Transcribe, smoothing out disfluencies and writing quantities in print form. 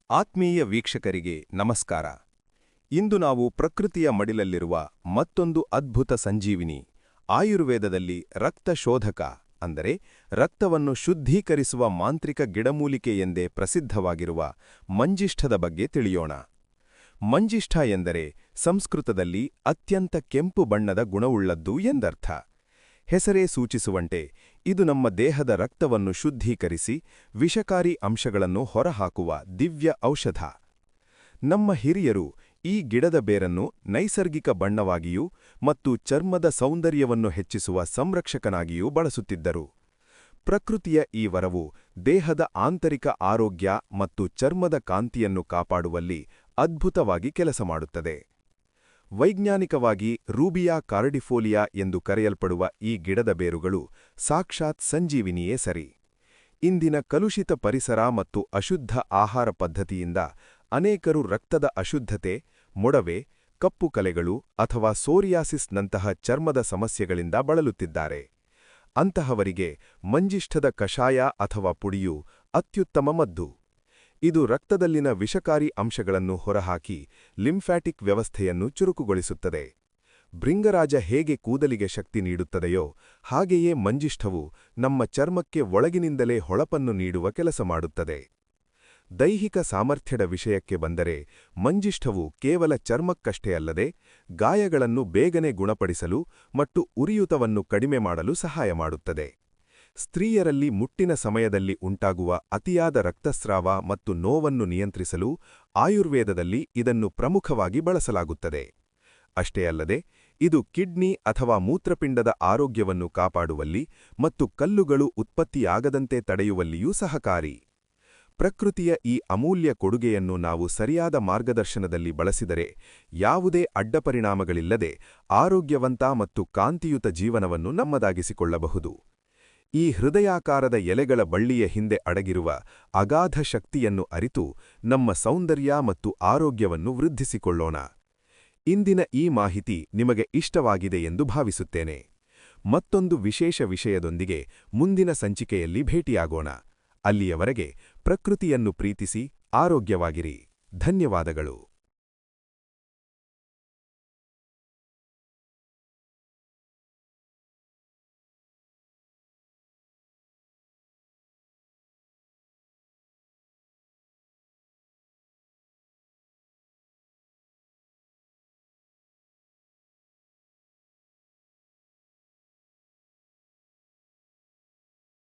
ಆತ್ಮೀಯ ವೀಕ್ಷಕರಿಗೆ ನಮಸ್ಕಾರ. ಇಂದು ನಾವು ಪ್ರಕೃತಿಯ ಮಡಿಲಲ್ಲಿರುವ ಮತ್ತೊಂದು ಅದ್ಭುತ ಸಂಜೀವಿನಿ, ಆಯುರ್ವೇದದಲ್ಲಿ ರಕ್ತಶೋಧಕ ಅಂದರೆ ರಕ್ತವನ್ನು ಶುದ್ಧೀಕರಿಸುವ ಮಾಂತ್ರಿಕ ಗಿಡಮೂಲಿಕೆ ಎಂದೇ ಪ್ರಸಿದ್ಧವಾಗಿರುವ ಮಂಜಿಷ್ಠದ ಬಗ್ಗೆ ತಿಳಿಯೋಣ. ಮಂಜಿಷ್ಠ ಎಂದರೆ ಸಂಸ್ಕೃತದಲ್ಲಿ ಅತ್ಯಂತ ಕೆಂಪು ಬಣ್ಣದ ಗುಣವುಳ್ಳದ್ದು ಎಂದರ್ಥ. ಹೆಸರೇ ಸೂಚಿಸುವಂತೆ ಇದು ನಮ್ಮ ದೇಹದ ರಕ್ತವನ್ನು ಶುದ್ಧೀಕರಿಸಿ ವಿಷಕಾರಿ ಅಂಶಗಳನ್ನು ಹೊರಹಾಕುವ ದಿವ್ಯ ಔಷಧ. ನಮ್ಮ ಹಿರಿಯರು ಈ ಗಿಡದ ಬೇರನ್ನು ನೈಸರ್ಗಿಕ ಬಣ್ಣವಾಗಿಯೂ ಮತ್ತು ಚರ್ಮದ ಸೌಂದರ್ಯವನ್ನು ಹೆಚ್ಚಿಸುವ ಸಂರಕ್ಷಕನಾಗಿಯೂ ಬಳಸುತ್ತಿದ್ದರು. ಪ್ರಕೃತಿಯ ಈ ವರವು ದೇಹದ ಆಂತರಿಕ ಆರೋಗ್ಯ ಮತ್ತು ಚರ್ಮದ ಕಾಂತಿಯನ್ನು ಕಾಪಾಡುವಲ್ಲಿ ಅದ್ಭುತವಾಗಿ ಕೆಲಸ ಮಾಡುತ್ತದೆ. ವೈಜ್ಞಾನಿಕವಾಗಿ ರೂಬಿಯಾ ಕಾರ್ಡಿಫೋಲಿಯಾ ಎಂದು ಕರೆಯಲ್ಪಡುವ ಈ ಗಿಡದ ಬೇರುಗಳು ಸಾಕ್ಷಾತ್ ಸಂಜೀವಿನಿಯೇ ಸರಿ. ಇಂದಿನ ಕಲುಷಿತ ಪರಿಸರ ಮತ್ತು ಅಶುದ್ಧ ಆಹಾರ ಪದ್ಧತಿಯಿಂದ ಅನೇಕರು ರಕ್ತದ ಅಶುದ್ಧತೆ, ಮೊಡವೆ, ಕಪ್ಪು ಕಲೆಗಳು ಅಥವಾ ಸೋರಿಯಾಸಿಸ್ನಂತಹ ಚರ್ಮದ ಸಮಸ್ಯೆಗಳಿಂದ ಬಳಲುತ್ತಿದ್ದಾರೆ. ಅಂತಹವರಿಗೆ ಮಂಜಿಷ್ಠದ ಕಷಾಯ ಅಥವಾ ಪುಡಿಯು ಅತ್ಯುತ್ತಮ ಮದ್ದು. ಇದು ರಕ್ತದಲ್ಲಿನ ವಿಷಕಾರಿ ಅಂಶಗಳನ್ನು ಹೊರಹಾಕಿ ಲಿಂಫ್ಯಾಟಿಕ್ ವ್ಯವಸ್ಥೆಯನ್ನು ಚುರುಕುಗೊಳಿಸುತ್ತದೆ. ಭೃಂಗರಾಜ ಹೇಗೆ ಕೂದಲಿಗೆ ಶಕ್ತಿ ನೀಡುತ್ತದೆಯೋ ಹಾಗೆಯೇ ಮಂಜಿಷ್ಠವು ನಮ್ಮ ಚರ್ಮಕ್ಕೆ ಒಳಗಿನಿಂದಲೇ ಹೊಳಪನ್ನು ನೀಡುವ ಕೆಲಸ ಮಾಡುತ್ತದೆ. ದೈಹಿಕ ಸಾಮರ್ಥ್ಯದ ವಿಷಯಕ್ಕೆ ಬಂದರೆ ಮಂಜಿಷ್ಠವು ಕೇವಲ ಚರ್ಮಕ್ಕಷ್ಟೇ ಅಲ್ಲದೆ ಗಾಯಗಳನ್ನು ಬೇಗನೆ ಗುಣಪಡಿಸಲು ಮತ್ತು ಉರಿಯೂತವನ್ನು ಕಡಿಮೆ ಮಾಡಲು ಸಹಾಯ ಮಾಡುತ್ತದೆ. ಸ್ತ್ರೀಯರಲ್ಲಿ ಮುಟ್ಟಿನ ಸಮಯದಲ್ಲಿ ಉಂಟಾಗುವ ಅತಿಯಾದ ರಕ್ತಸ್ರಾವ ಮತ್ತು ನೋವನ್ನು ನಿಯಂತ್ರಿಸಲು ಆಯುರ್ವೇದದಲ್ಲಿ ಇದನ್ನು ಪ್ರಮುಖವಾಗಿ ಬಳಸಲಾಗುತ್ತದೆ. ಅಷ್ಟೇ ಅಲ್ಲದೆ ಇದು ಕಿಡ್ನಿ ಅಥವಾ ಮೂತ್ರಪಿಂಡದ ಆರೋಗ್ಯವನ್ನು ಕಾಪಾಡುವಲ್ಲಿ ಮತ್ತು ಕಲ್ಲುಗಳು ಉತ್ಪತ್ತಿಯಾಗದಂತೆ ತಡೆಯುವಲ್ಲಿಯೂ ಸಹಕಾರಿ. ಪ್ರಕೃತಿಯ ಈ ಅಮೂಲ್ಯ ಕೊಡುಗೆಯನ್ನು ನಾವು ಸರಿಯಾದ ಮಾರ್ಗದರ್ಶನದಲ್ಲಿ ಬಳಸಿದರೆ ಯಾವುದೇ ಅಡ್ಡಪರಿಣಾಮಗಳಿಲ್ಲದೆ ಆರೋಗ್ಯವಂತ ಮತ್ತು ಕಾಂತಿಯುತ ಜೀವನವನ್ನು ನಮ್ಮದಾಗಿಸಿಕೊಳ್ಳಬಹುದು. ಈ ಹೃದಯಾಕಾರದ ಎಲೆಗಳ ಬಳ್ಳಿಯ ಹಿಂದೆ ಅಡಗಿರುವ ಅಗಾಧ ಶಕ್ತಿಯನ್ನು ಅರಿತು ನಮ್ಮ ಸೌಂದರ್ಯ ಮತ್ತು ಆರೋಗ್ಯವನ್ನು ವೃದ್ಧಿಸಿಕೊಳ್ಳೋಣ. ಇಂದಿನ ಈ ಮಾಹಿತಿ ನಿಮಗೆ ಇಷ್ಟವಾಗಿದೆ ಎಂದು ಭಾವಿಸುತ್ತೇನೆ. ಮತ್ತೊಂದು ವಿಶೇಷ ವಿಷಯದೊಂದಿಗೆ ಮುಂದಿನ ಸಂಚಿಕೆಯಲ್ಲಿ ಭೇಟಿಯಾಗೋಣ. ಅಲ್ಲಿಯವರೆಗೆ ಪ್ರಕೃತಿಯನ್ನು ಪ್ರೀತಿಸಿ ಆರೋಗ್ಯವಾಗಿರಿ. ಧನ್ಯವಾದಗಳು.